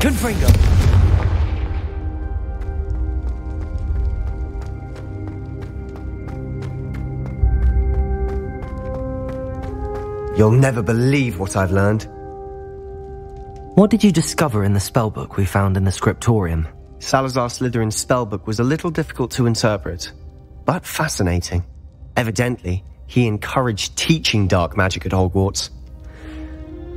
Confringo! You'll never believe what I've learned. What did you discover in the spellbook we found in the scriptorium? Salazar Slytherin's spellbook was a little difficult to interpret, but fascinating. Evidently, he encouraged teaching dark magic at Hogwarts.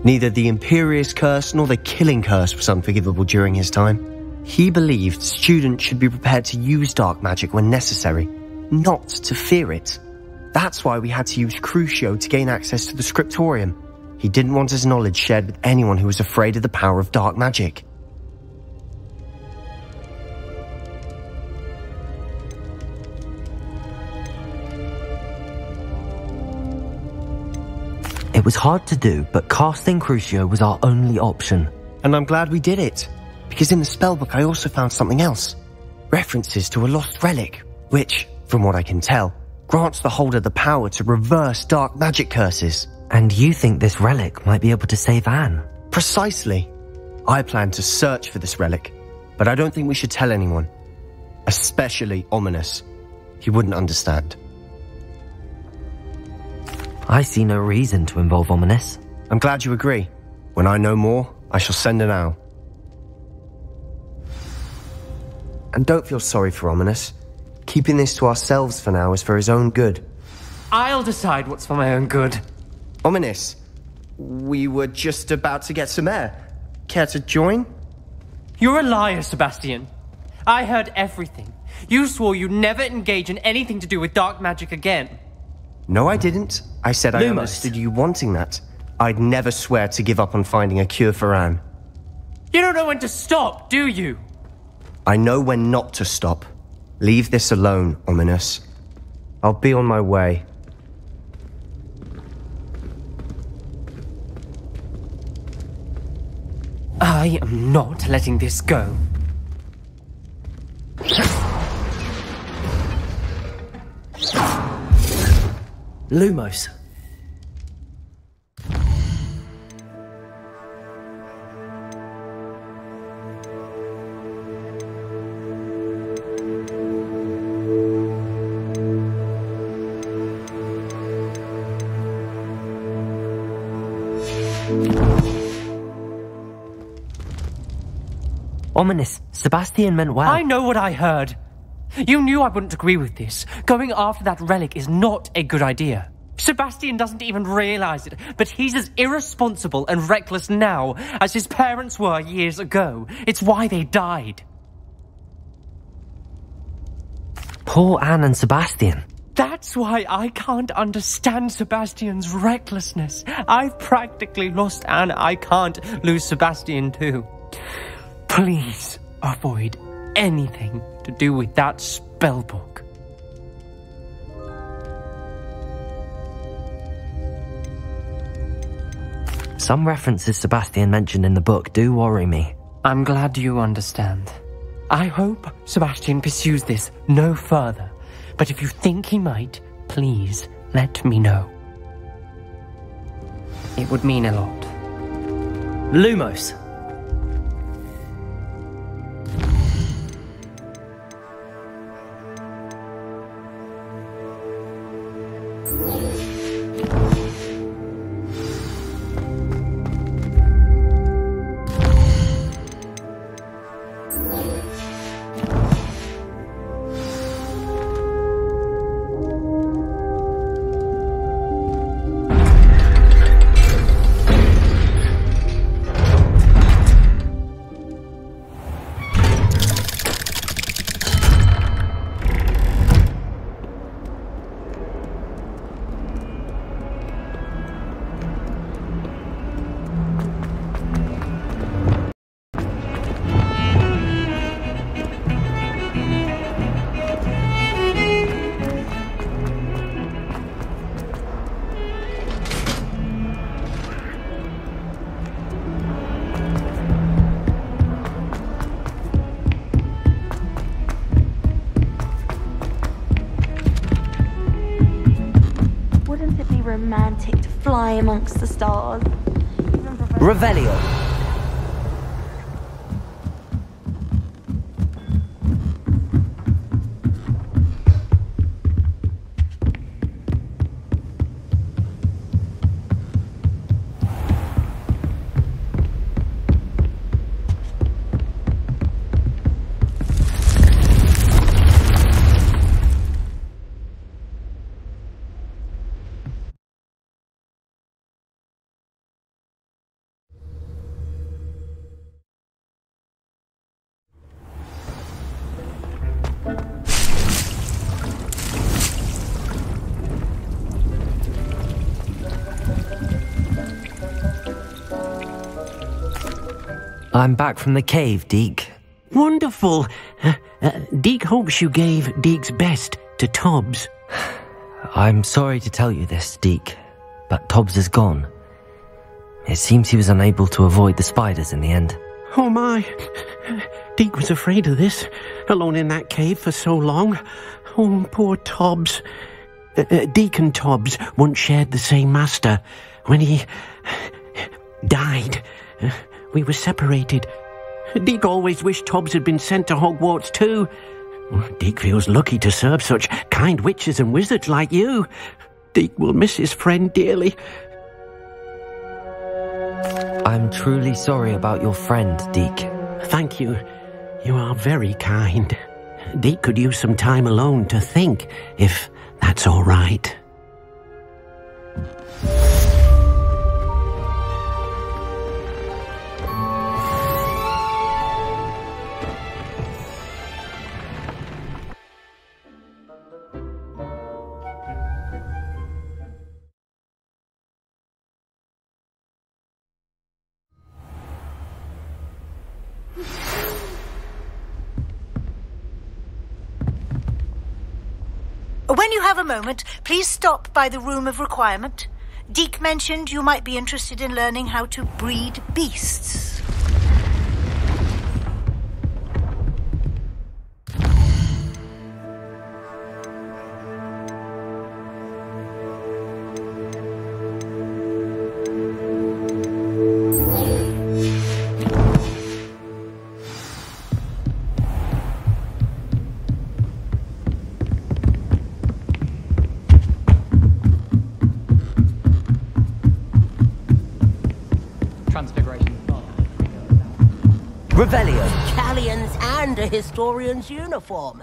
Neither the Imperious Curse nor the Killing Curse was unforgivable during his time. He believed students should be prepared to use dark magic when necessary, not to fear it. That's why we had to use Crucio to gain access to the scriptorium. He didn't want his knowledge shared with anyone who was afraid of the power of dark magic. It was hard to do, but casting Crucio was our only option. And I'm glad we did it, because in the spellbook I also found something else. References to a lost relic, which, from what I can tell, grants the holder the power to reverse dark magic curses. And you think this relic might be able to save Anne? Precisely. I plan to search for this relic, but I don't think we should tell anyone. Especially Ominous. He wouldn't understand. I see no reason to involve Ominous. I'm glad you agree. When I know more, I shall send an owl. And don't feel sorry for Ominous. Keeping this to ourselves for now is for his own good. I'll decide what's for my own good. Ominous, we were just about to get some air. Care to join? You're a liar, Sebastian. I heard everything. You swore you'd never engage in anything to do with dark magic again. No, I didn't. I said I understood you wanting that. I'd never swear to give up on finding a cure for Anne. You don't know when to stop, do you? I know when not to stop. Leave this alone, Ominous. I'll be on my way. I am not letting this go. Lumos. Ominous, Sebastian meant well. I know what I heard. You knew I wouldn't agree with this. Going after that relic is not a good idea. Sebastian doesn't even realize it, but he's as irresponsible and reckless now as his parents were years ago. It's why they died. Poor Anne and Sebastian. That's why I can't understand Sebastian's recklessness. I've practically lost Anne. I can't lose Sebastian too. Please avoid anything to do with that spellbook. Some references Sebastian mentioned in the book do worry me. I'm glad you understand. I hope Sebastian pursues this no further, but if you think he might, please let me know. It would mean a lot. Lumos. Romantic to fly amongst the stars. Revelio. I'm back from the cave, Deke. Wonderful. Deke hopes you gave Deke's best to Tobbs. I'm sorry to tell you this, Deke, but Tobbs is gone. It seems he was unable to avoid the spiders in the end. Oh my. Deke was afraid of this, alone in that cave for so long. Oh, poor Tobbs. Deke and Tobbs once shared the same master. When he died, we were separated. Deke always wished Tobbs had been sent to Hogwarts too. Deke feels lucky to serve such kind witches and wizards like you. Deke will miss his friend dearly. I'm truly sorry about your friend, Deke. Thank you. You are very kind. Deke could use some time alone to think, if that's all right. When you have a moment, please stop by the Room of Requirement. Deke mentioned you might be interested in learning how to breed beasts. Revelio. Callions and a historian's uniform.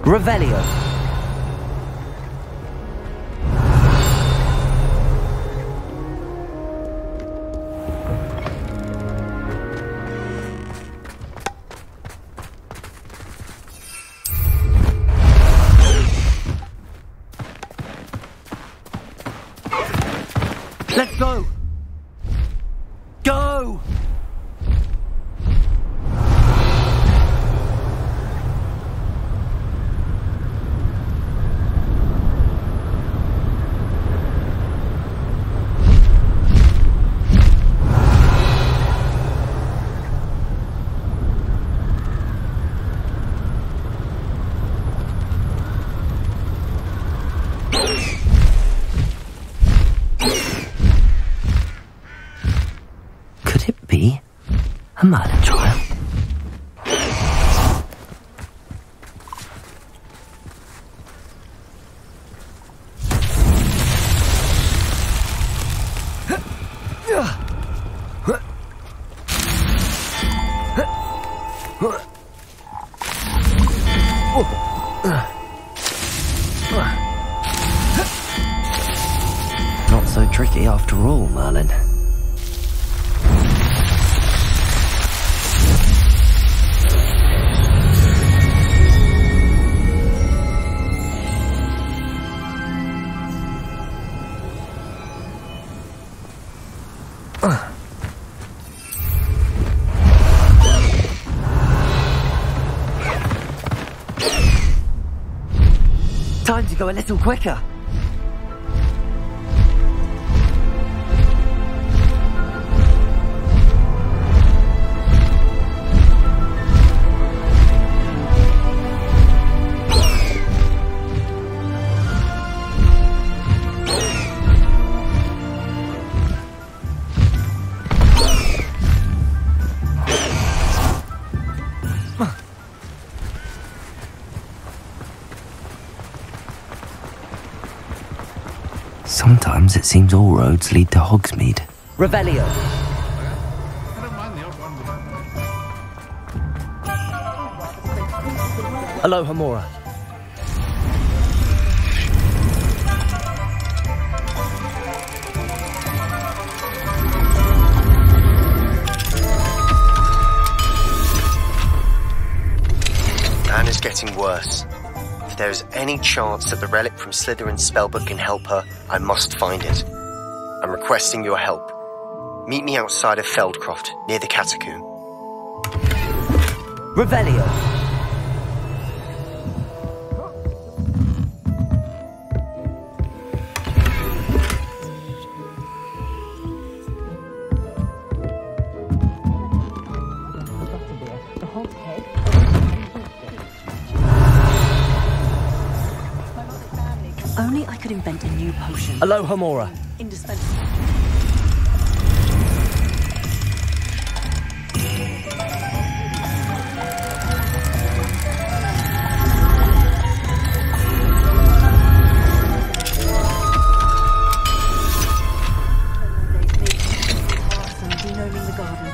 Revelio. Let's go! Go! A Merlin trial. Not so tricky after all, Merlin. Time to go a little quicker. Sometimes it seems all roads lead to Hogsmeade. Revelio. Aloha Mora. Anna's getting worse. If there is any chance that the relic from Slytherin's spellbook can help her, I must find it. I'm requesting your help. Meet me outside of Feldcroft, near the catacomb. Revelio. Only I could invent a new potion. Aloha Mora. Indispensable. Denaming the garden.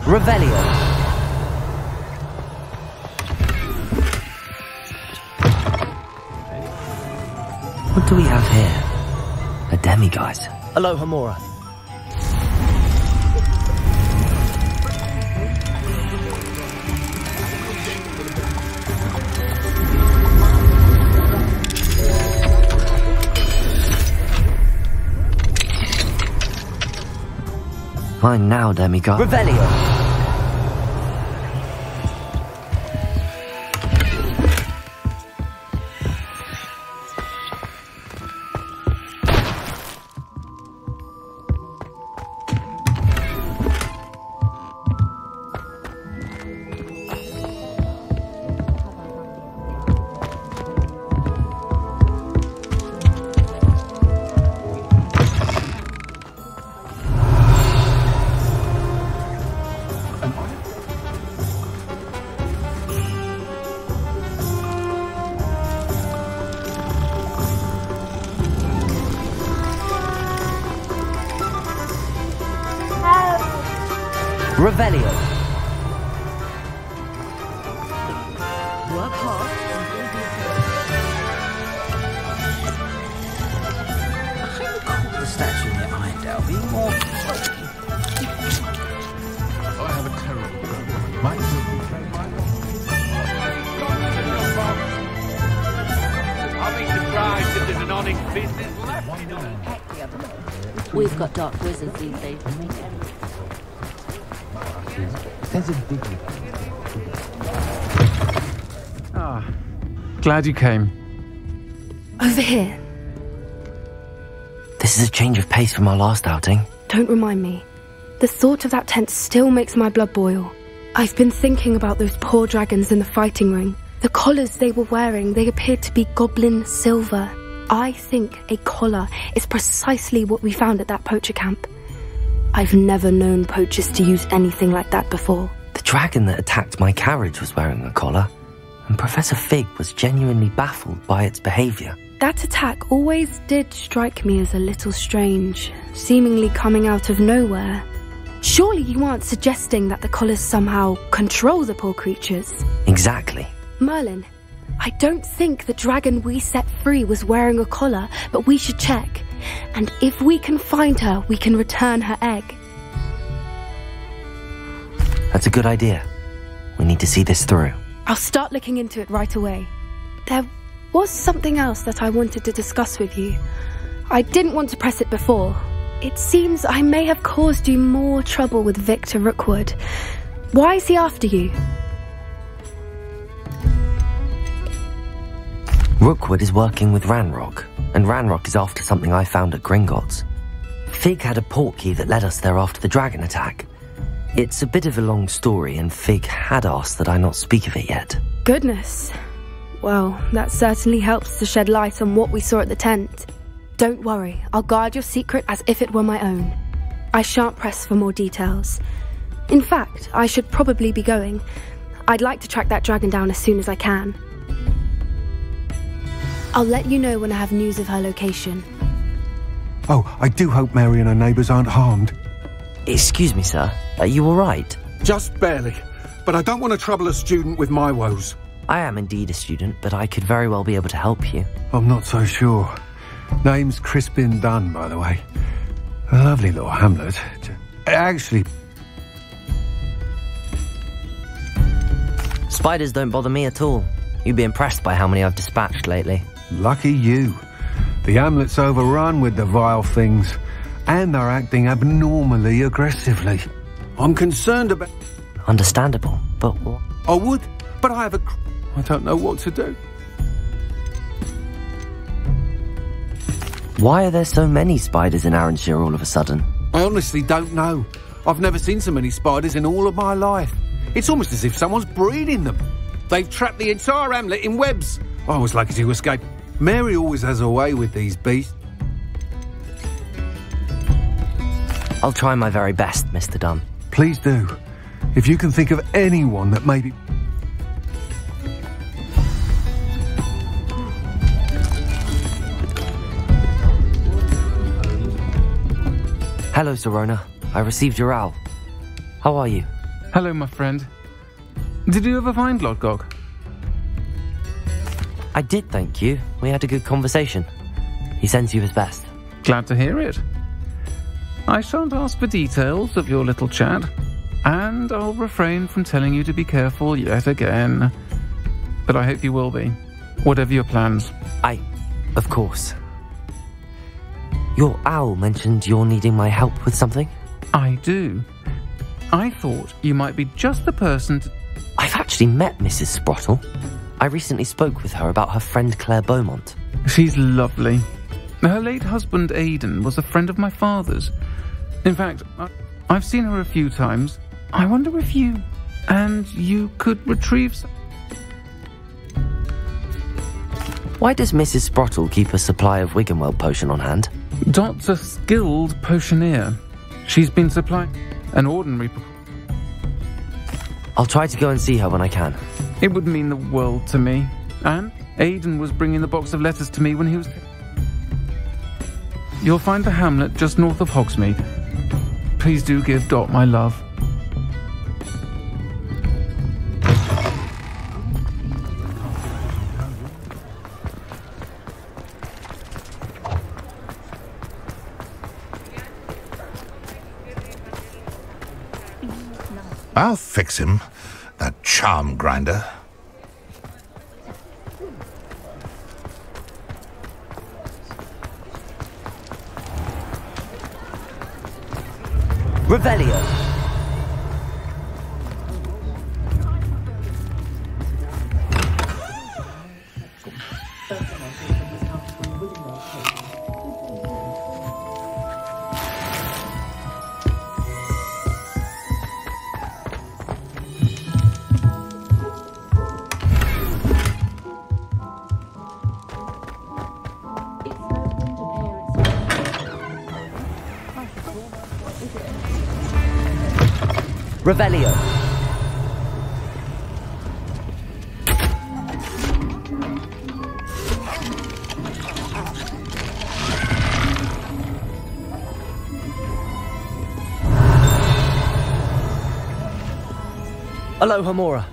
Revelio. What do we have here? A demiguise. Aloha Mora. Fine now, demiguise. Revelio. Revelio. Work hard and you'll be I recall the statue near Eyendale being more floaty. I have a terrible problem. I'll be surprised if there's an honest business left. We've got dark wizards these days. Glad you came. Over here. This is a change of pace from our last outing. Don't remind me. The thought of that tent still makes my blood boil. I've been thinking about those poor dragons in the fighting ring. The collars they were wearing, they appeared to be goblin silver. I think a collar is precisely what we found at that poacher camp. I've never known poachers to use anything like that before. The dragon that attacked my carriage was wearing a collar, and Professor Fig was genuinely baffled by its behaviour. That attack always did strike me as a little strange, seemingly coming out of nowhere. Surely you aren't suggesting that the collars somehow control the poor creatures? Exactly. Merlin, I don't think the dragon we set free was wearing a collar, but we should check. And if we can find her, we can return her egg. That's a good idea. We need to see this through. I'll start looking into it right away. There was something else that I wanted to discuss with you. I didn't want to press it before. It seems I may have caused you more trouble with Victor Rookwood. Why is he after you? Rookwood is working with Ranrock, and Ranrock is after something I found at Gringotts. Fig had a portkey that led us there after the dragon attack. It's a bit of a long story, and Fig had asked that I not speak of it yet. Goodness. Well, that certainly helps to shed light on what we saw at the tent. Don't worry, I'll guard your secret as if it were my own. I shan't press for more details. In fact, I should probably be going. I'd like to track that dragon down as soon as I can. I'll let you know when I have news of her location. Oh, I do hope Mary and her neighbours aren't harmed. Excuse me, sir. Are you all right? Just barely. But I don't want to trouble a student with my woes. I am indeed a student, but I could very well be able to help you. I'm not so sure. Name's Crispin Dunn, by the way. A lovely little hamlet. Actually... Spiders don't bother me at all. You'd be impressed by how many I've dispatched lately. Lucky you. The hamlet's overrun with the vile things, and they're acting abnormally aggressively. I'm concerned about... Understandable, but what? I would, but I don't know what to do. Why are there so many spiders in Arranshire all of a sudden? I honestly don't know. I've never seen so many spiders in all of my life. It's almost as if someone's breeding them. They've trapped the entire hamlet in webs. I was lucky to escape. Mary always has a way with these beasts. I'll try my very best, Mr. Dunn. Please do. If you can think of anyone that may be... Hello, Sorona. I received your owl. How are you? Hello, my friend. Did you ever find Lodgok? I did, thank you. We had a good conversation. He sends you his best. Glad to hear it. I shan't ask for details of your little chat, and I'll refrain from telling you to be careful yet again. But I hope you will be, whatever your plans. Of course. Your owl mentioned you're needing my help with something? I do. I thought you might be just the person to... I've actually met Mrs. Sprottle. I recently spoke with her about her friend Claire Beaumont. She's lovely. Her late husband Aidan was a friend of my father's. In fact, I've seen her a few times. I wonder if you could retrieve some... Why does Mrs. Sprottle keep a supply of Wiggenweld potion on hand? Dot's a skilled potioneer. She's been supplying an ordinary... I'll try to go and see her when I can. It would mean the world to me. And Aidan was bringing the box of letters to me when he was... You'll find the hamlet just north of Hogsmeade. Please do give Dot my love. I'll fix him, that charm grinder. Revelio. Revelio. Aloha Mora.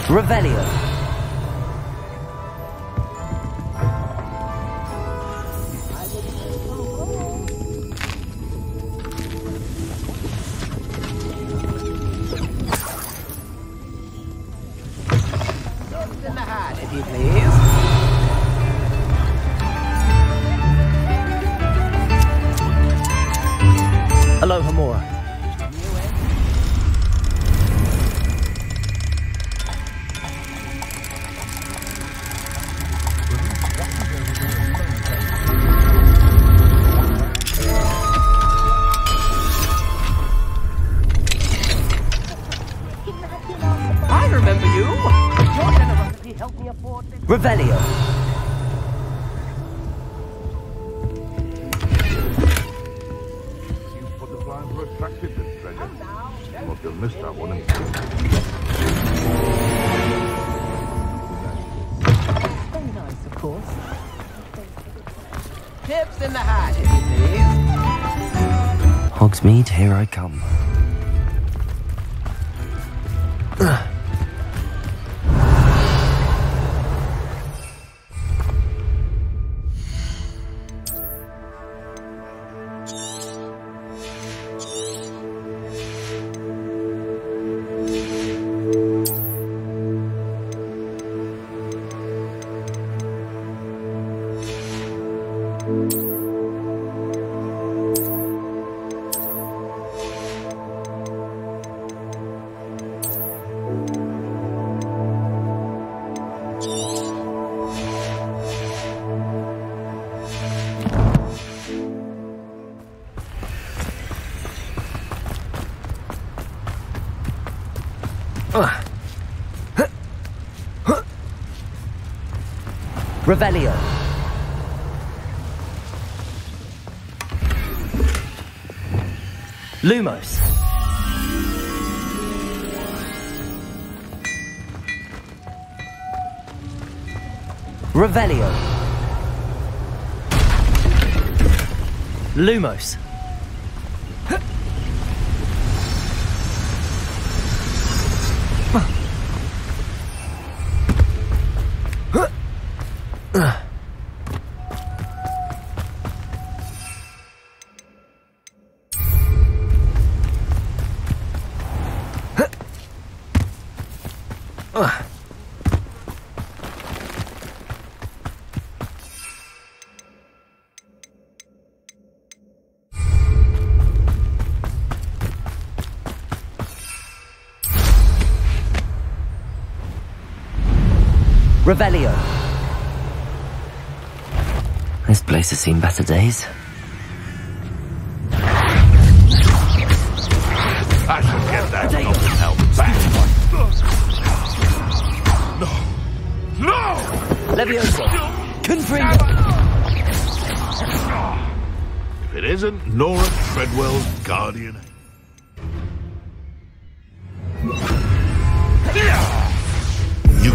Revelio. In the hat, if you please. Aloha Mora. Revelio. You put the blind for attractiveness, treasure. Must have missed that one. Very nice, of course. Tips in the hat, if you please. Hogsmeade, here I come. Revelio. Lumos. Revelio. Lumos. Revelio. This place has seen better days. I shall get that goblin help back. No! No! Levioso. Confringo. If it isn't Nora Treadwell's guardian angel. You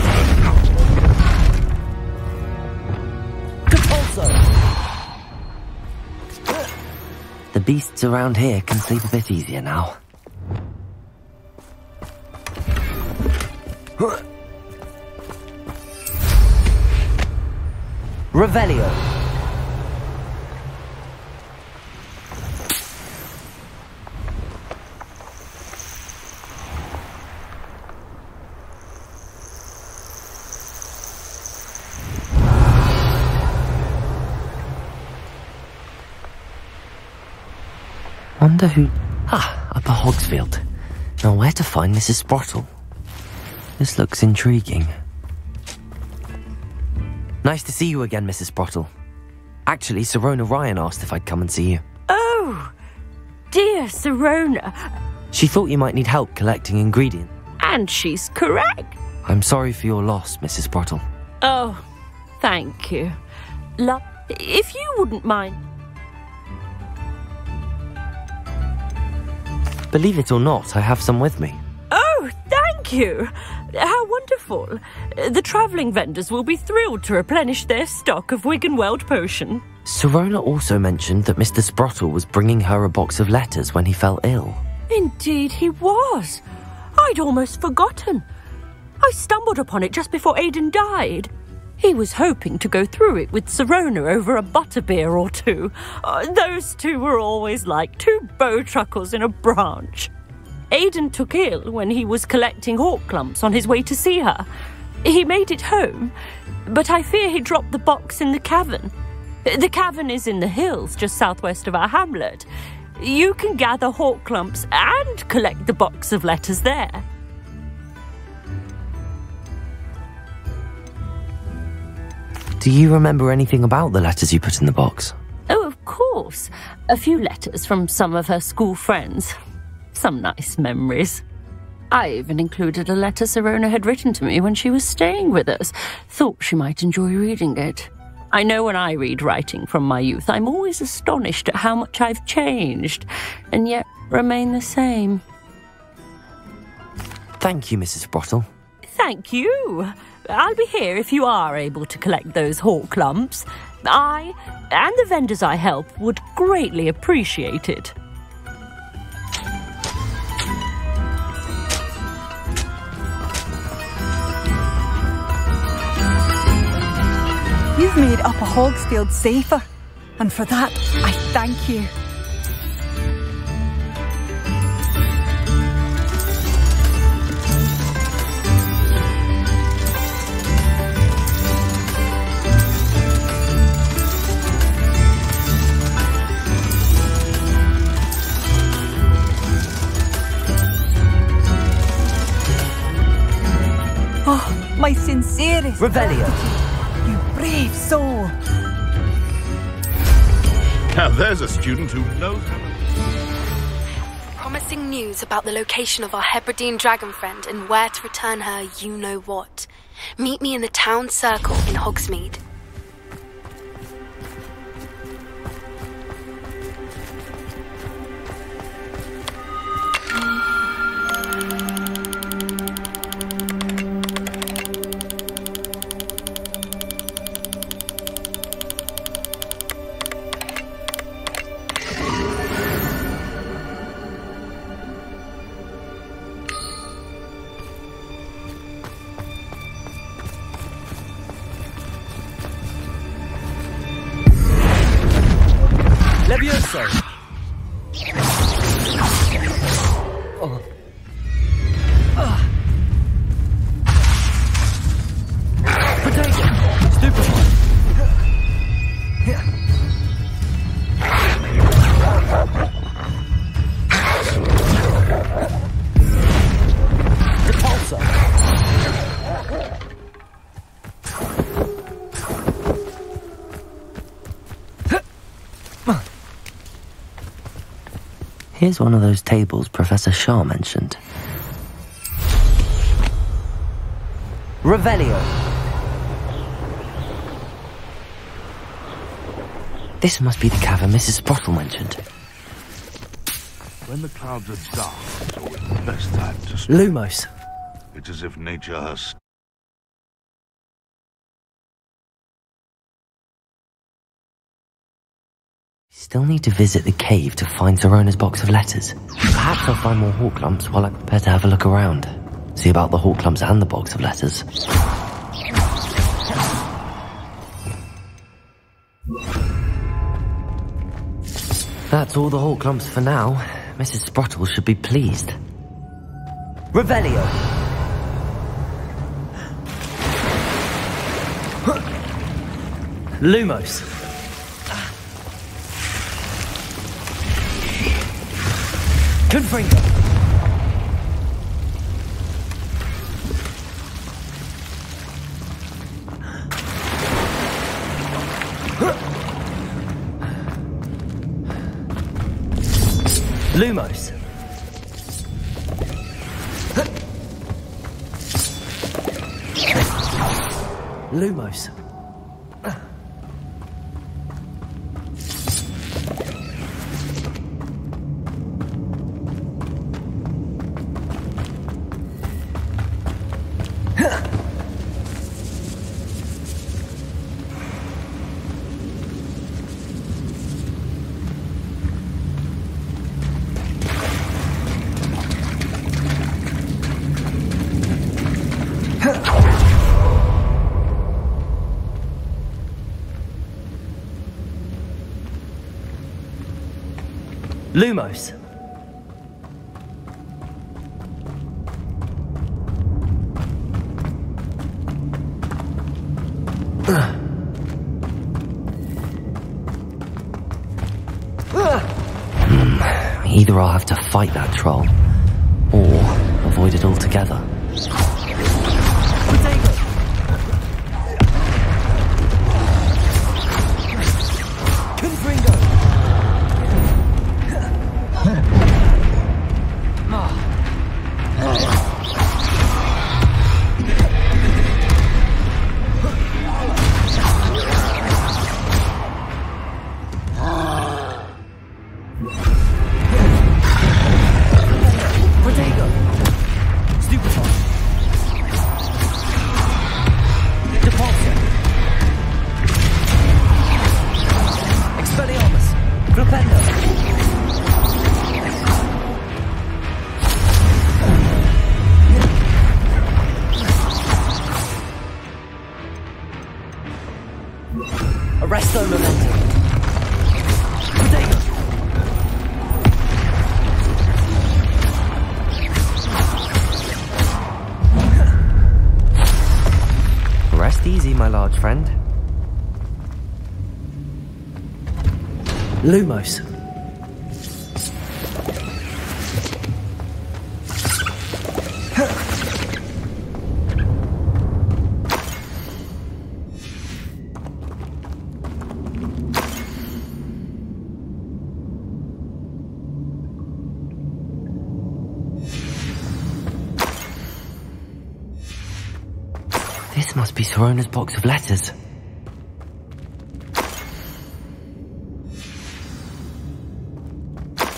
The beasts around here can sleep a bit easier now. Revelio. Wonder who... Upper Hogsfield. Now where to find Mrs. Sprottle? This looks intriguing. Nice to see you again, Mrs. Sprottle. Actually, Sirona Ryan asked if I'd come and see you. Oh, dear Sirona. She thought you might need help collecting ingredients. And she's correct. I'm sorry for your loss, Mrs. Sprottle. Oh, thank you. If you wouldn't mind... Believe it or not, I have some with me. Oh, thank you. How wonderful. The travelling vendors will be thrilled to replenish their stock of Wiggenweld potion. Sirona also mentioned that Mr. Sprottle was bringing her a box of letters when he fell ill. Indeed he was. I'd almost forgotten. I stumbled upon it just before Aidan died. He was hoping to go through it with Sirona over a butterbeer or two. Those two were always like two bowtruckles in a branch. Aidan took ill when he was collecting hawk clumps on his way to see her. He made it home, but I fear he dropped the box in the cavern. The cavern is in the hills just southwest of our hamlet. You can gather hawk clumps and collect the box of letters there. Do you remember anything about the letters you put in the box? Oh, of course. A few letters from some of her school friends. Some nice memories. I even included a letter Sirona had written to me when she was staying with us. Thought she might enjoy reading it. I know when I read writing from my youth, I'm always astonished at how much I've changed, and yet remain the same. Thank you, Mrs. Sprottle. Thank you. I'll be here if you are able to collect those hawk lumps. I, and the vendors I help, would greatly appreciate it. You've made Upper Hogsfield safer, and for that, I thank you. Oh, my sincerest Revelio. You brave soul. Now there's a student who knows. Promising news about the location of our Hebridean dragon friend and where to return her you-know-what. Meet me in the town circle in Hogsmeade. Levioso! Oh. Potato! Stupefy! Repulsor! Here's one of those tables Professor Shah mentioned. Revelio. This must be the cavern Mrs. Sprottle mentioned. When the clouds are dark, it's always the best time to sleep. Lumos. It's as if nature has... Still need to visit the cave to find Sirona's box of letters. Perhaps I'll find more hawk lumps while I prepare to have a look around. See about the hawk lumps and the box of letters. That's all the hawk lumps for now. Mrs. Sprottle should be pleased. Revelio! Lumos. Confringo. Lumos. Lumos. Lumos. Either I'll have to fight that troll, or avoid it altogether. Confringo. Flipendo! Arresto Momento! Potato! Rest easy, my large friend. Lumos. This must be Sorona's box of letters.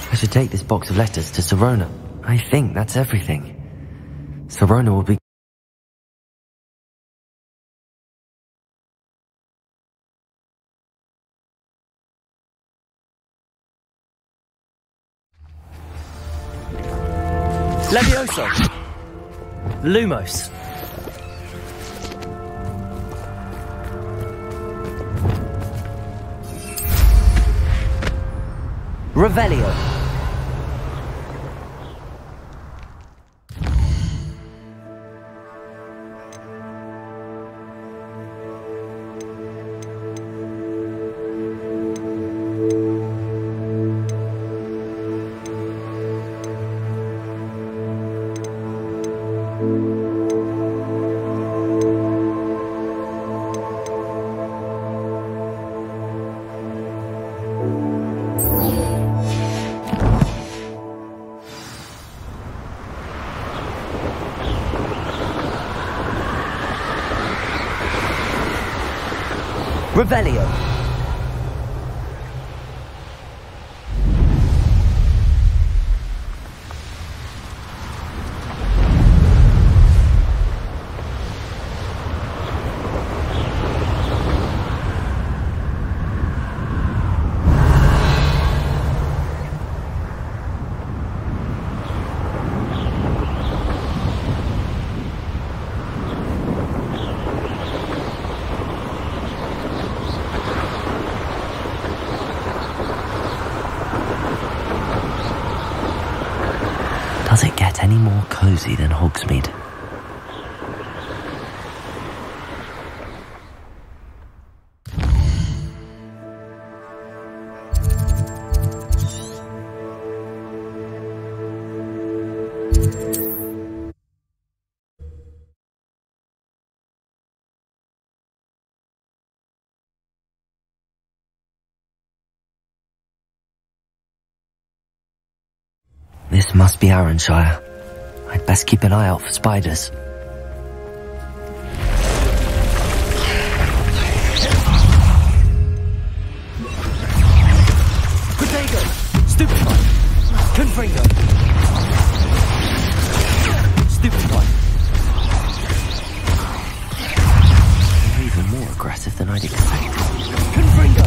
I should take this box of letters to Sorona. I think that's everything. Sorona will be... Levioso! Lumos. Revelio. Revelio. Does it get any more cozy than Hogsmeade? This must be Arranshire. I'd best keep an eye out for spiders. Protego! Stupefy! Confringo! Stupefy! They're even more aggressive than I'd expected. Confringo!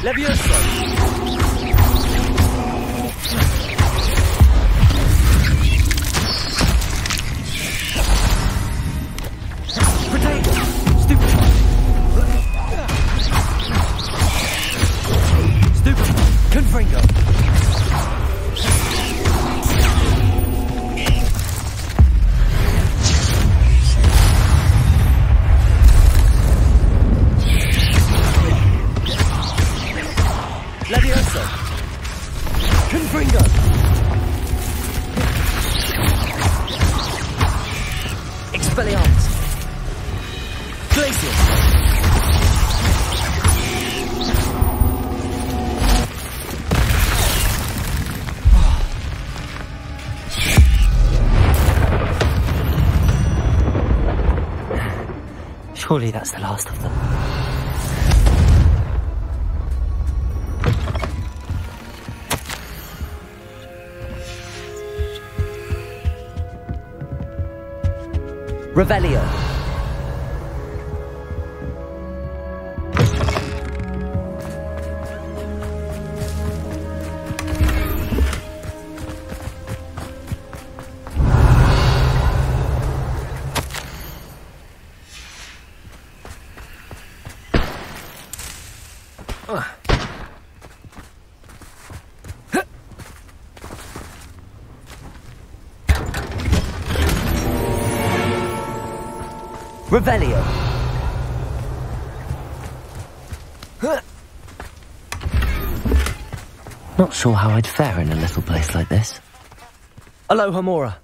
Levioso! Potato! Stupefy! Stupefy! Confringo! Levioso! Confringo! Expelliarmus! Glacius! Surely that's the last of them. Revelio. Revelio. Not sure how I'd fare in a little place like this. Aloha Mora.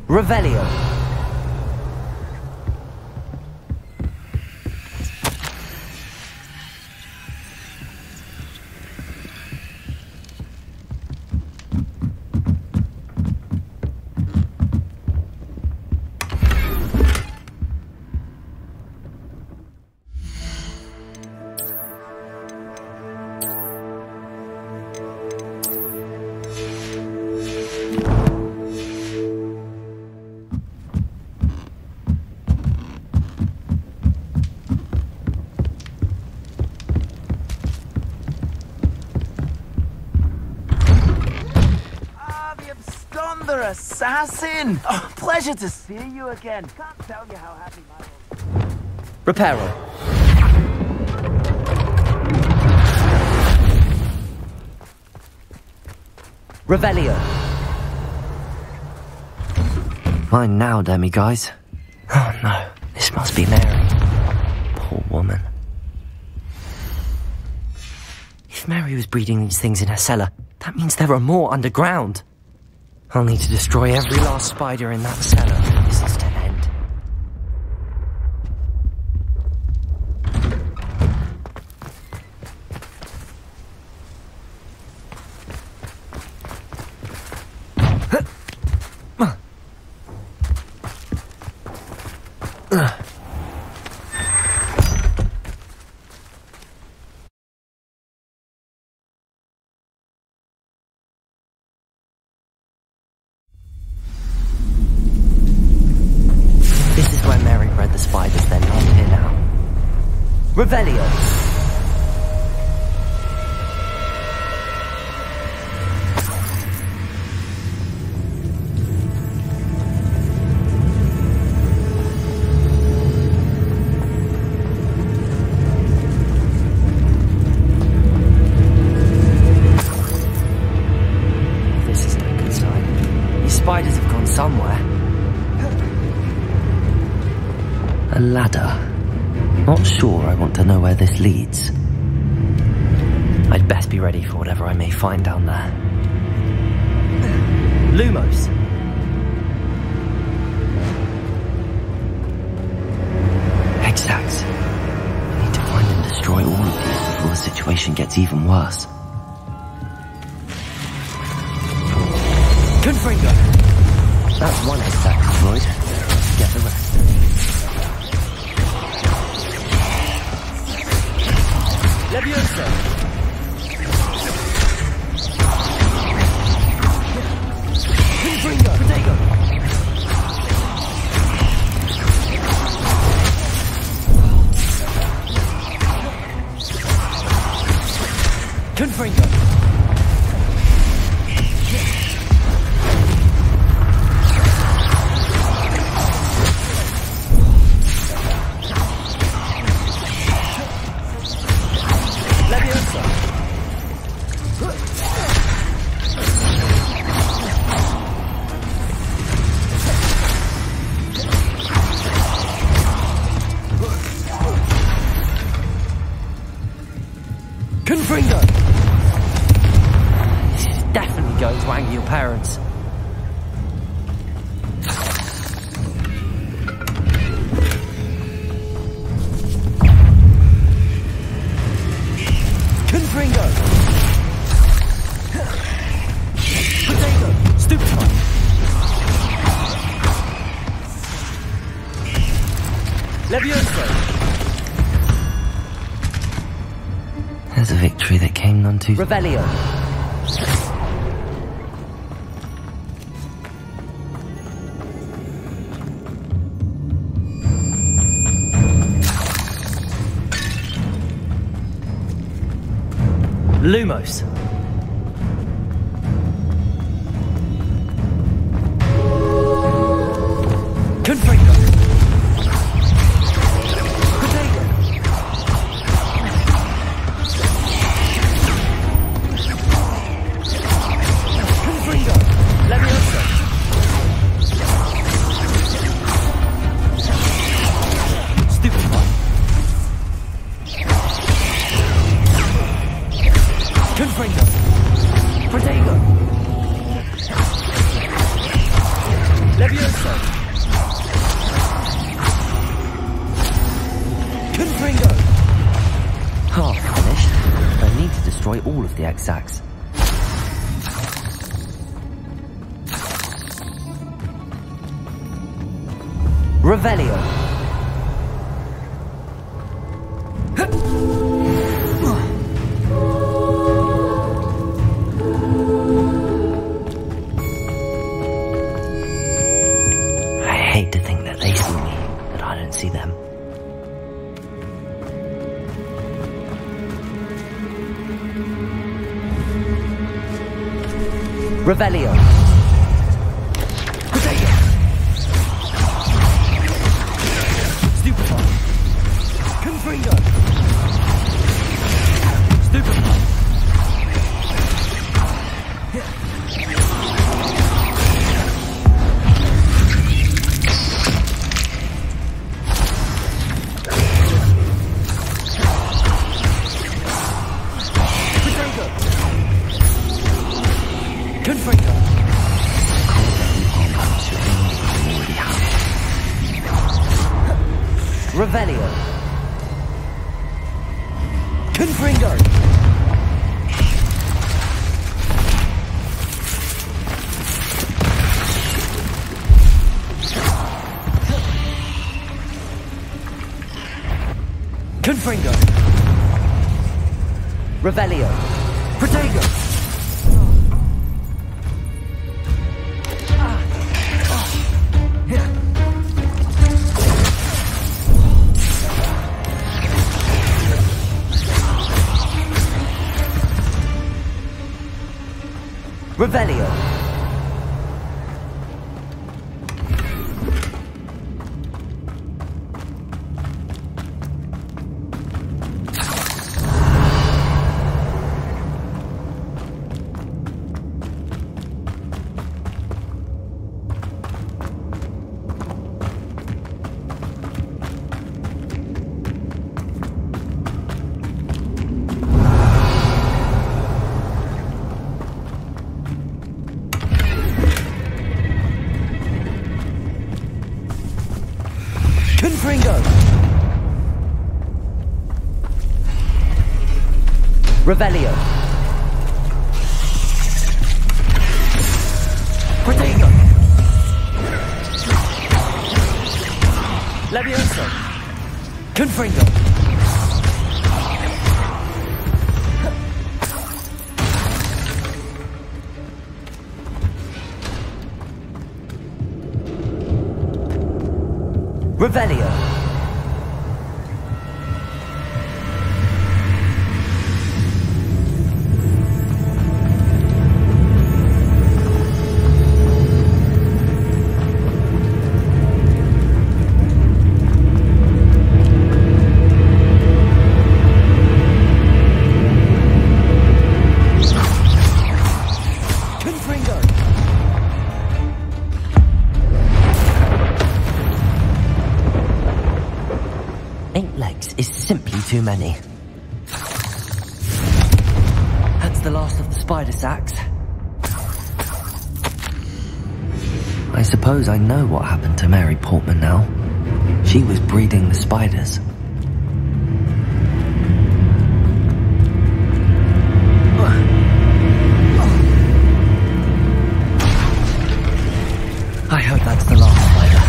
Revelio. Assassin! Oh, pleasure to see you again. Can't tell you how happy my... Reparo. Revelio. Mine now, demi-guys. Oh no, this must be Mary. Poor woman. If Mary was breeding these things in her cellar, that means there are more underground. I'll need to destroy every last spider in that cellar for this is to end. The spiders, they're not here now. Revelio. This isn't a good sign. These spiders have gone somewhere. A ladder. Not sure I want to know where this leads. I'd best be ready for whatever I may find down there. Lumos. Hegsacks. I need to find and destroy all of these before the situation gets even worse. Confringo. That's one hexack destroyed. Get the rest. Leviosa. Confringo. Protego. Confringo. Confringo! She's definitely going to anger your parents. Confringo! Potato! Stupefy! There's a victory that came none too... Revelio. Lumos. Confringo. Potato. Confringo. Leviosa. Stupefy. Confringo. Protego. Leviosa. Confringo. Half finished. I need to destroy all of the exacts. Revelio. I hate to think that they see me, but I don't see them. Revelio. Stupefy. Confringo. Stupefy. Potato. Confringo. Revelio. Confringo. Confringo. Revelio. Protego. Revelio. Confringo. Revelio. Protego. Leviosa. Confringo. Revelio. Too many. That's the last of the spider sacks. I suppose I know what happened to Mary Portman now. She was breeding the spiders. I hope that's the last spider.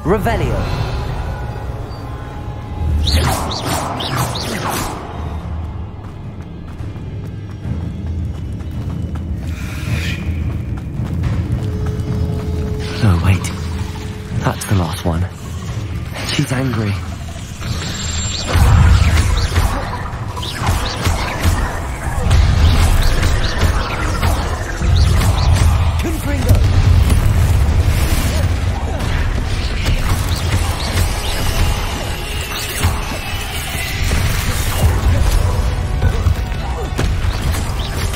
Revelio. No, wait. That's the last one. She's angry. Confringo.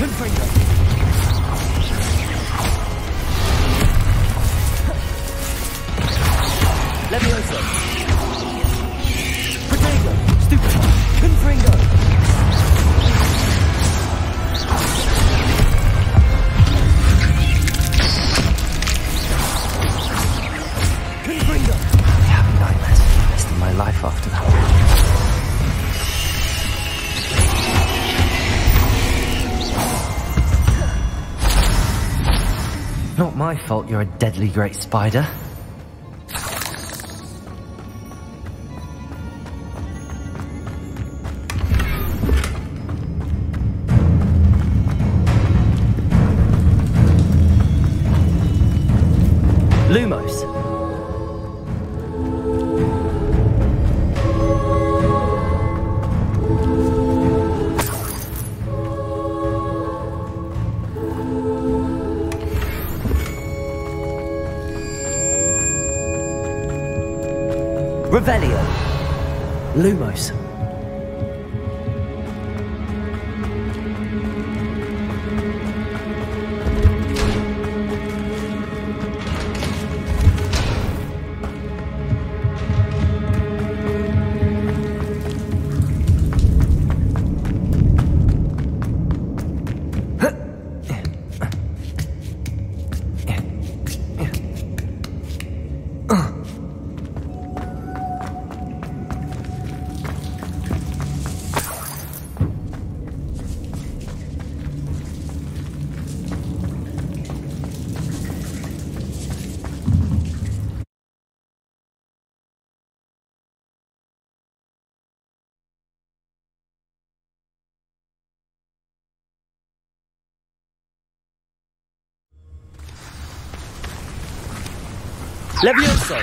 Confringo. Levioso. Protego. Stupefy. Confringo. Confringo. I'm having nightmares for the rest of my life after that. Not my fault you're a deadly great spider. Lumos. Revelio. Lumos. Levioso.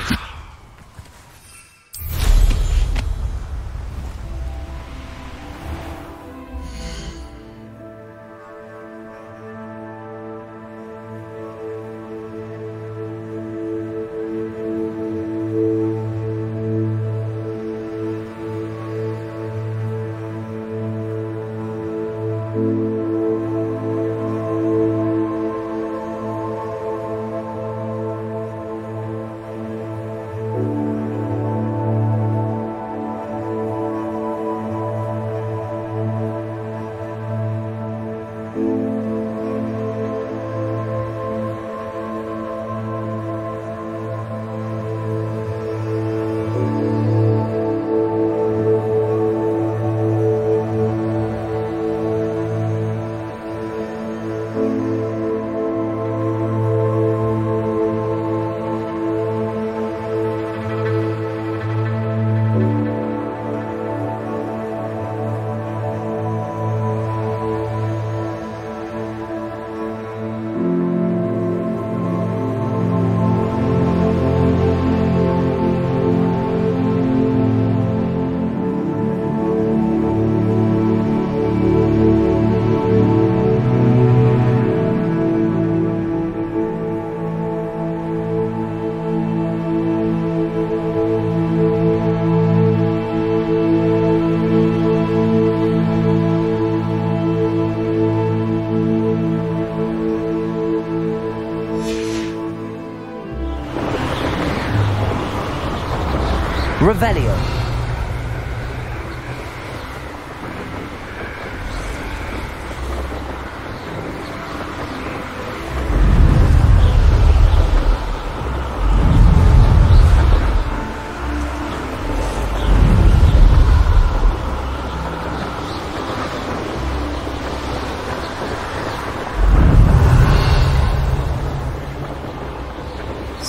Revelio.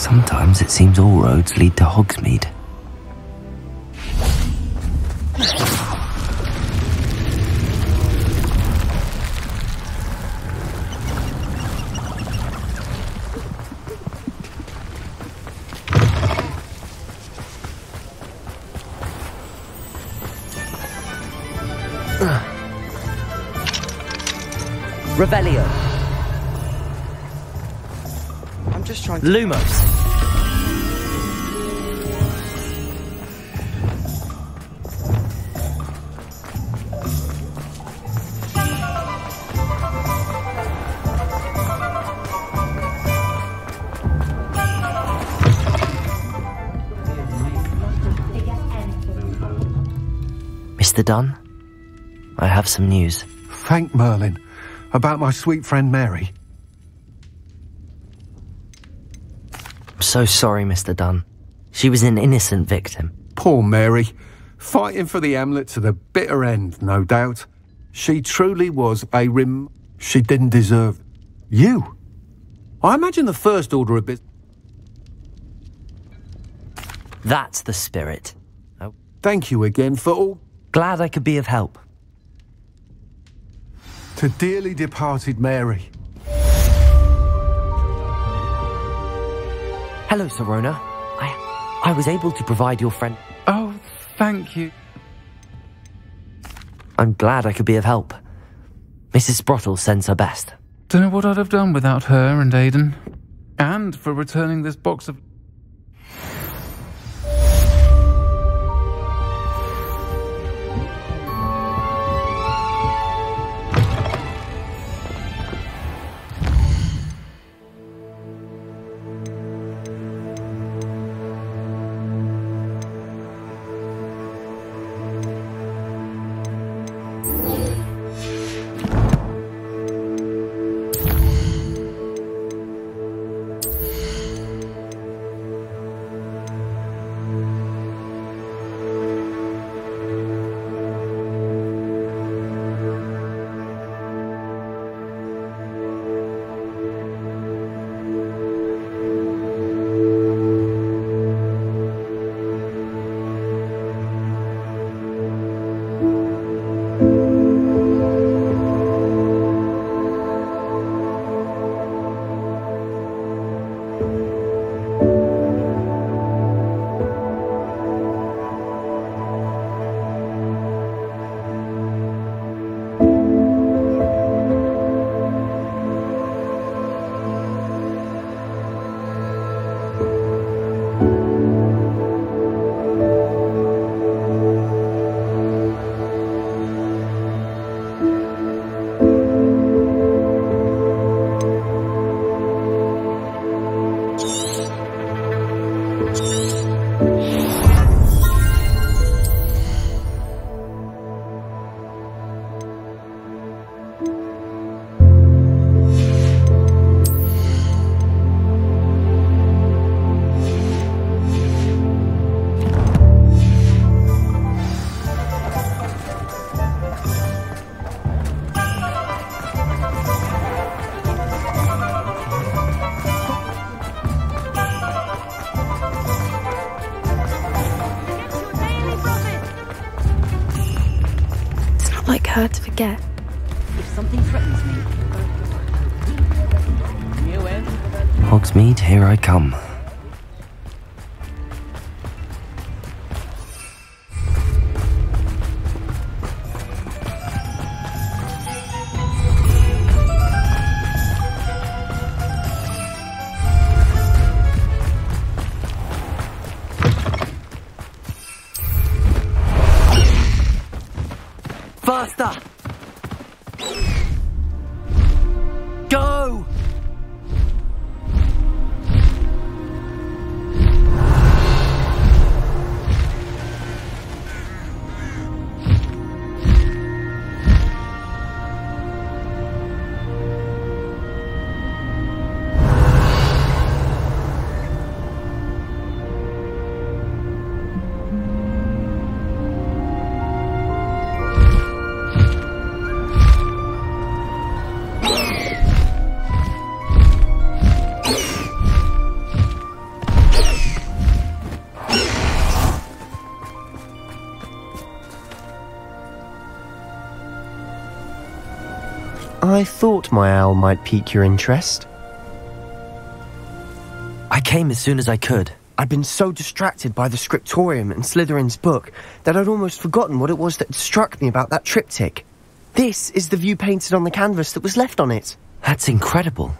Sometimes it seems all roads lead to Hogsmeade. Revelio. I'm just trying to... Lumos. Mr. Dunn, I have some news. Thank Merlin. About my sweet friend Mary. I'm so sorry, Mr. Dunn. She was an innocent victim. Poor Mary. Fighting for the Hamlet to the bitter end, no doubt. She truly was a she didn't deserve. You? I imagine the First Order of Business... That's the spirit. Oh. Thank you again for all... Glad I could be of help. To dearly departed Mary. Hello, Sirona. I was able to provide your friend... Oh, thank you. I'm glad I could be of help. Mrs. Sprottle sends her best. Don't know what I'd have done without her and Aidan. And for returning this box of... Hard to forget. If something threatens me, you in? Hogsmeade, here I come. Faster! Go! I thought my owl might pique your interest. I came as soon as I could. I'd been so distracted by the scriptorium and Slytherin's book that I'd almost forgotten what it was that struck me about that triptych. This is the view painted on the canvas that was left on it. That's incredible.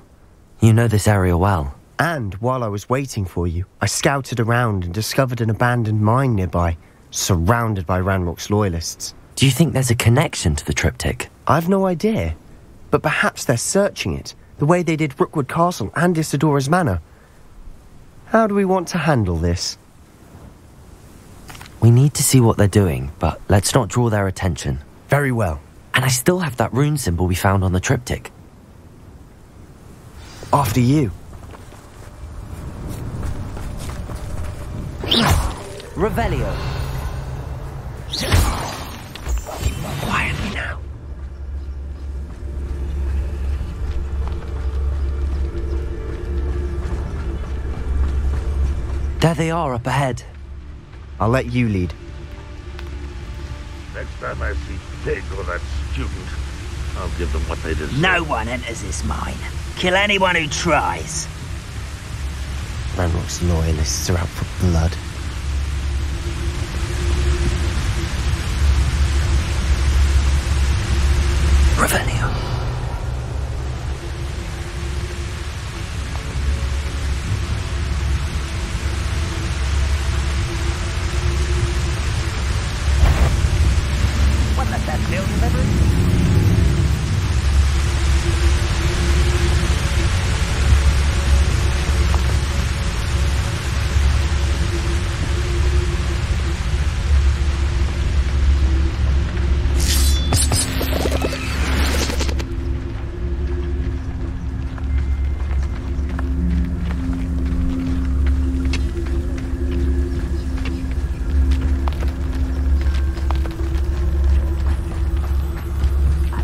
You know this area well. And while I was waiting for you, I scouted around and discovered an abandoned mine nearby, surrounded by Ranrock's loyalists. Do you think there's a connection to the triptych? I've no idea, but perhaps they're searching it, the way they did Rookwood Castle and Isidora's Manor. How do we want to handle this? We need to see what they're doing, but let's not draw their attention. Very well. And I still have that rune symbol we found on the triptych. After you. Revelio. Quietly now. There they are up ahead. I'll let you lead. Next time I see Pig or that student, I'll give them what they deserve. No one enters this mine. Kill anyone who tries. Ranrock's loyalists are out for blood. Revelio. What let that building ever?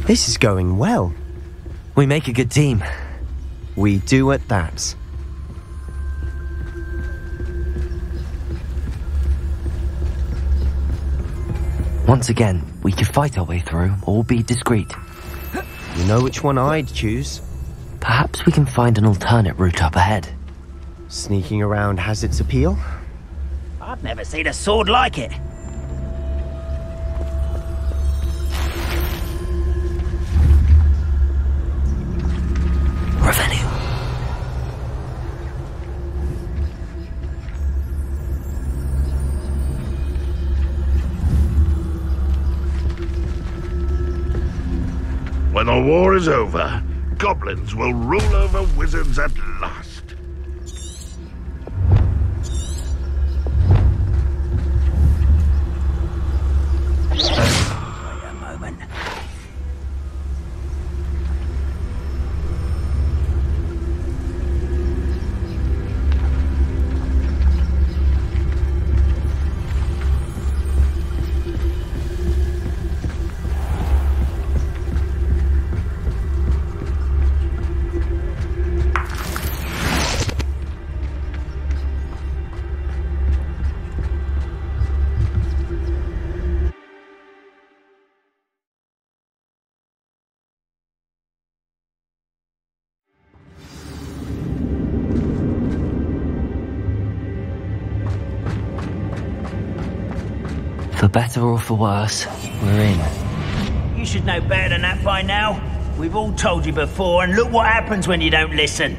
This is going well. We make a good team. We do at that. Once again, we could fight our way through or be discreet. You know which one I'd choose? Perhaps we can find an alternate route up ahead. Sneaking around has its appeal. I've never seen a sword like it. Revelio. When the war is over, goblins will rule over wizards at last. Wait a moment. For better or for worse, we're in. You should know better than that by now. We've all told you before, and look what happens when you don't listen.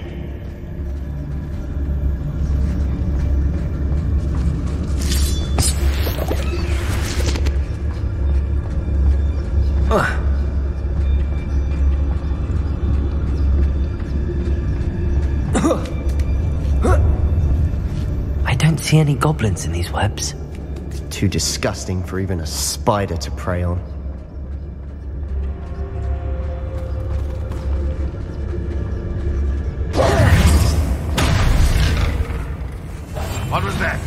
I don't see any goblins in these webs. Too disgusting for even a spider to prey on. What was that?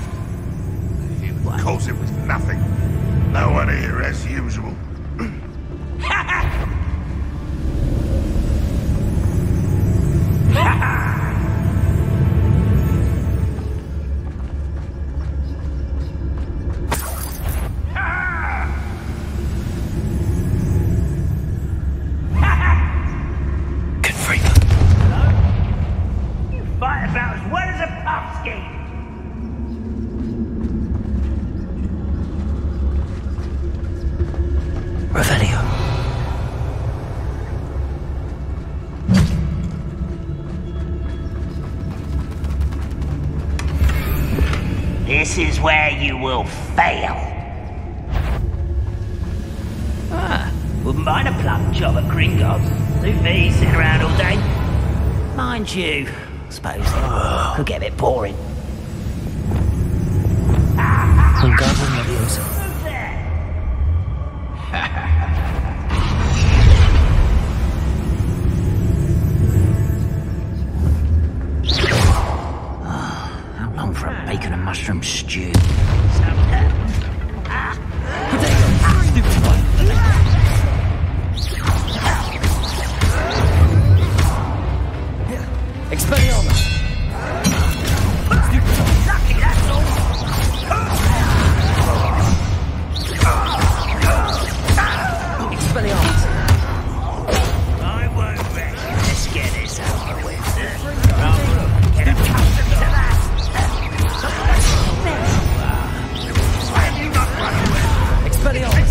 Of course it was nothing. No one here as usual. This is where you will fail. Wouldn't mind a plump job at Gringotts. Suit me, sitting around all day. Mind you, I suppose could get a bit boring. How long for a bacon and mushroom stew? Expelliarmus! Lucky, that's all! Expelliarmus! I won't rest. Let's get this over with. Get accustomed to that! Expelliarmus!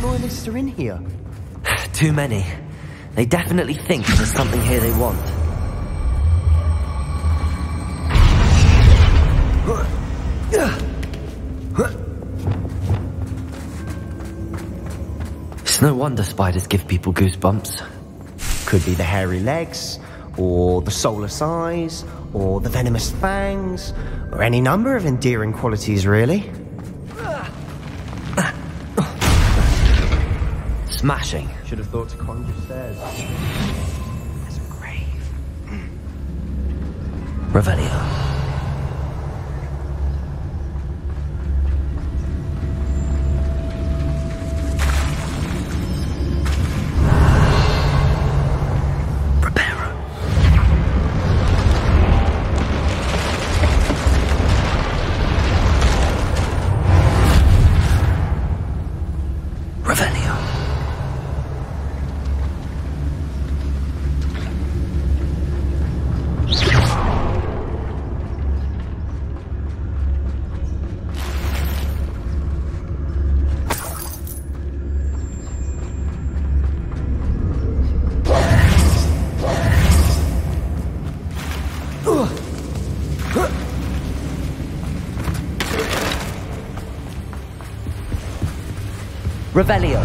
Loyalists are in here. Too many. They definitely think there's something here they want. It's no wonder spiders give people goosebumps. Could be the hairy legs, or the soulless eyes, or the venomous fangs, or any number of endearing qualities, really. Smashing. Should have thought to conjure stairs. There's a grave. Revelio. Revelio.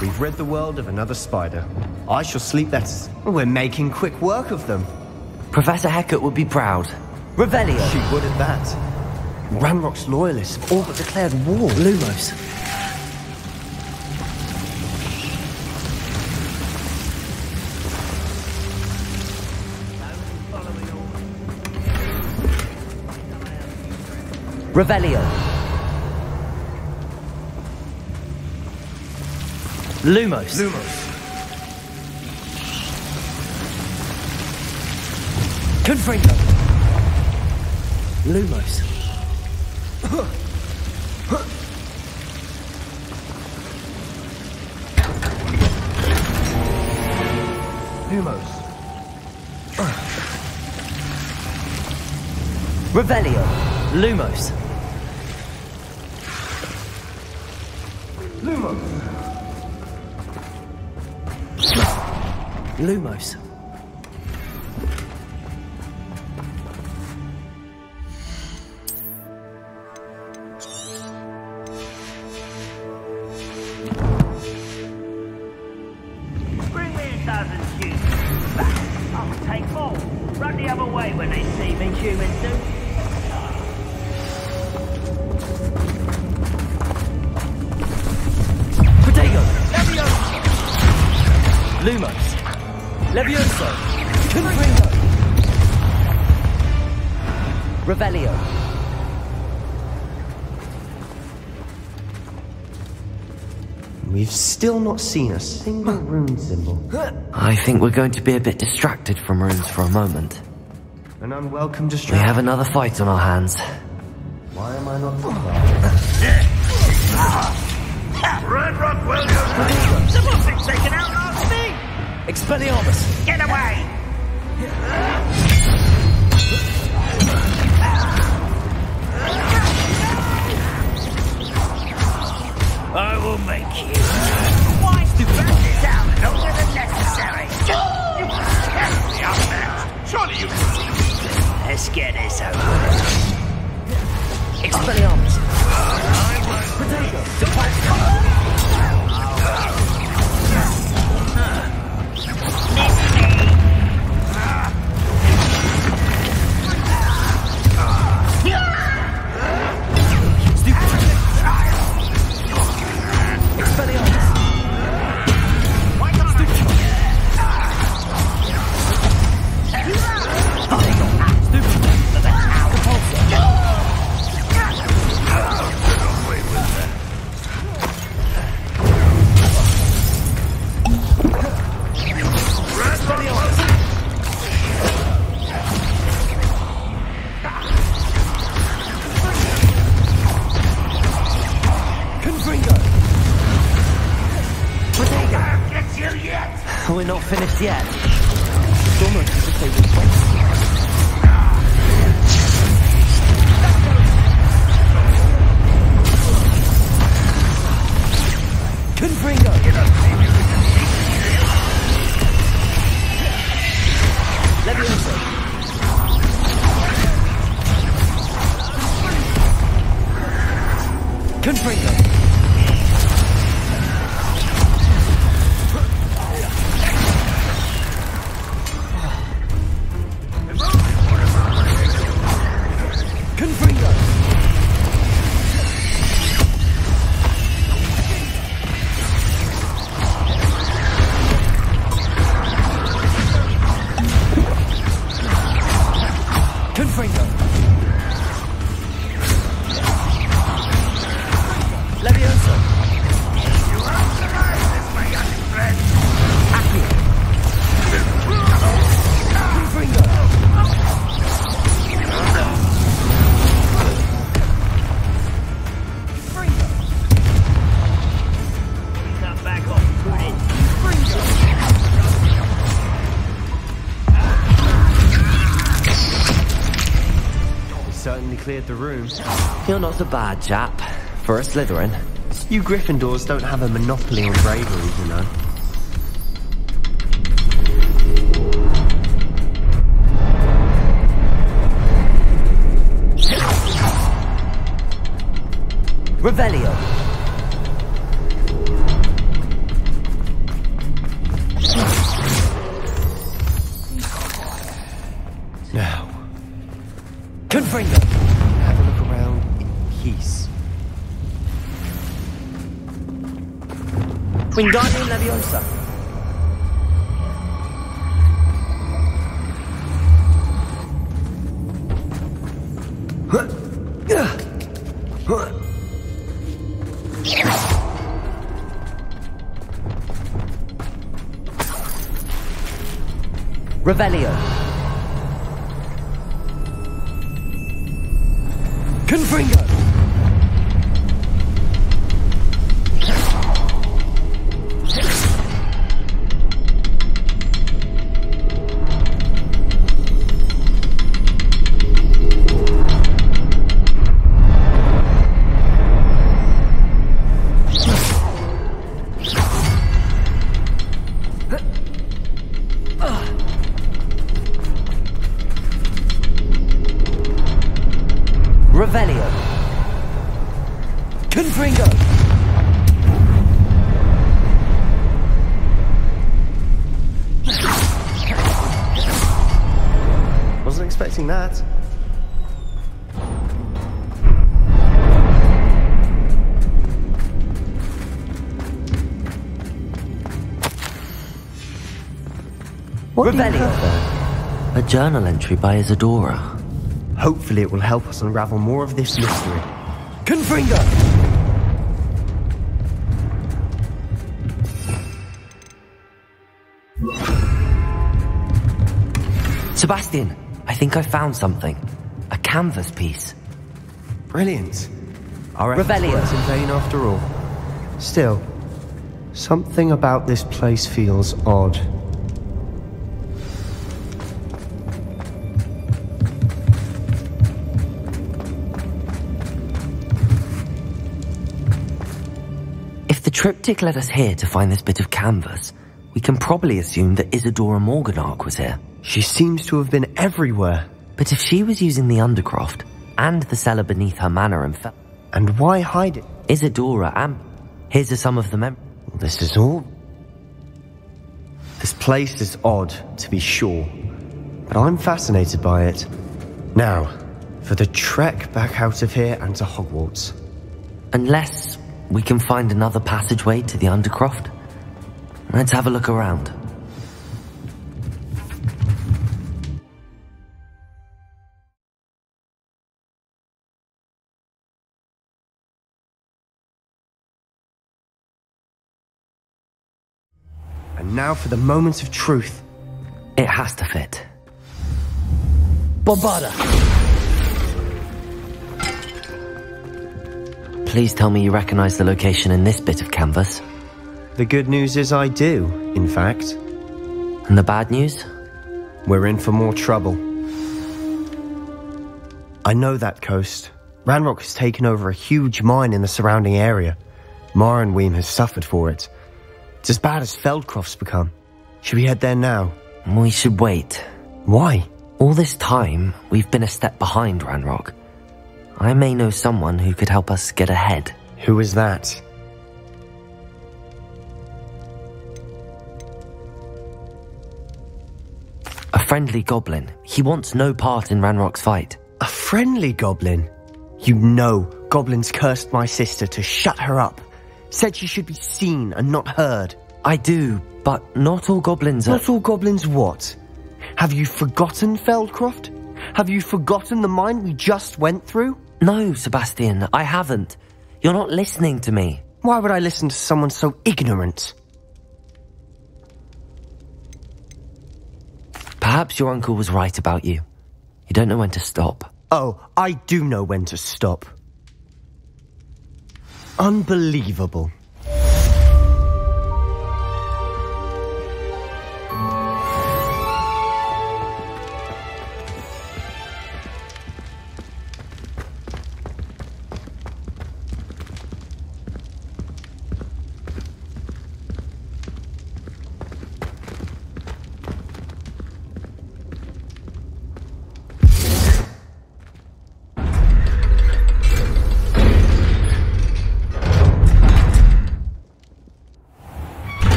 We've rid the world of another spider. I shall sleep better. We're making quick work of them. Professor Hecat would be proud. Revelio. She would at that. Ranrock's loyalists have all but declared war. Lumos. Revelio. Lumos. Confringo. Lumos. Lumos. Revelio. Lumos. Lumos. Bring me a dozen humans back. I'll take more. Run the other way when they see me, humans do. Levioso! Confringo! Revelio! We've still not seen a single rune symbol. I think we're going to be a bit distracted from runes for a moment. An unwelcome We distraction. have another fight on our hands. Why am I not Red Rock Williams! Someone's been taken out last thing! Expelliarmus! Get away! I will make you. Why to burn this out longer than necessary? Me up next! Surely you can... Let's get this over. Expelliarmus! We're not finished yet. It's almost as if they were waiting. Confringo! Levioso! Confringo! Cleared the room. You're not a bad chap for a Slytherin. You Gryffindors don't have a monopoly on bravery, you know. Revelio! Now, Confringo! have a look around in peace. Wingardium Leviosa! Revelio! Confringo! Revelio! Confringo! Wasn't expecting that. What do you Revelio. have there? A journal entry by Isadora. Hopefully it will help us unravel more of this mystery. Confringo! Sebastian, I think I found something. A canvas piece. Brilliant. Our efforts Revelio. weren't in vain after all. Still, something about this place feels odd. If the triptych led us here to find this bit of canvas, we can probably assume that Isadora Morganark was here. She seems to have been everywhere. But if she was using the Undercroft, and the cellar beneath her manor and why hide it? Isadora, here's some of the This is all... This place is odd, to be sure, but I'm fascinated by it. Now, for the trek back out of here and to Hogwarts. Unless we can find another passageway to the Undercroft. Let's have a look around. And now for the moment of truth. It has to fit. Bombarda! Please tell me you recognize the location in this bit of canvas. The good news is I do, in fact. And the bad news? We're in for more trouble. I know that coast. Ranrock has taken over a huge mine in the surrounding area. Marenweem has suffered for it. It's as bad as Feldcroft's become. Should we head there now? We should wait. Why? All this time, we've been a step behind Ranrock. I may know someone who could help us get ahead. Who is that? A friendly goblin. He wants no part in Ranrock's fight. A friendly goblin? You know goblins cursed my sister to shut her up. Said she should be seen and not heard. I do, but not all goblins are... Not all goblins what? Have you forgotten Feldcroft? Have you forgotten the mine we just went through? No, Sebastian, I haven't. You're not listening to me. Why would I listen to someone so ignorant? Perhaps your uncle was right about you. You don't know when to stop. Oh, I do know when to stop. Unbelievable.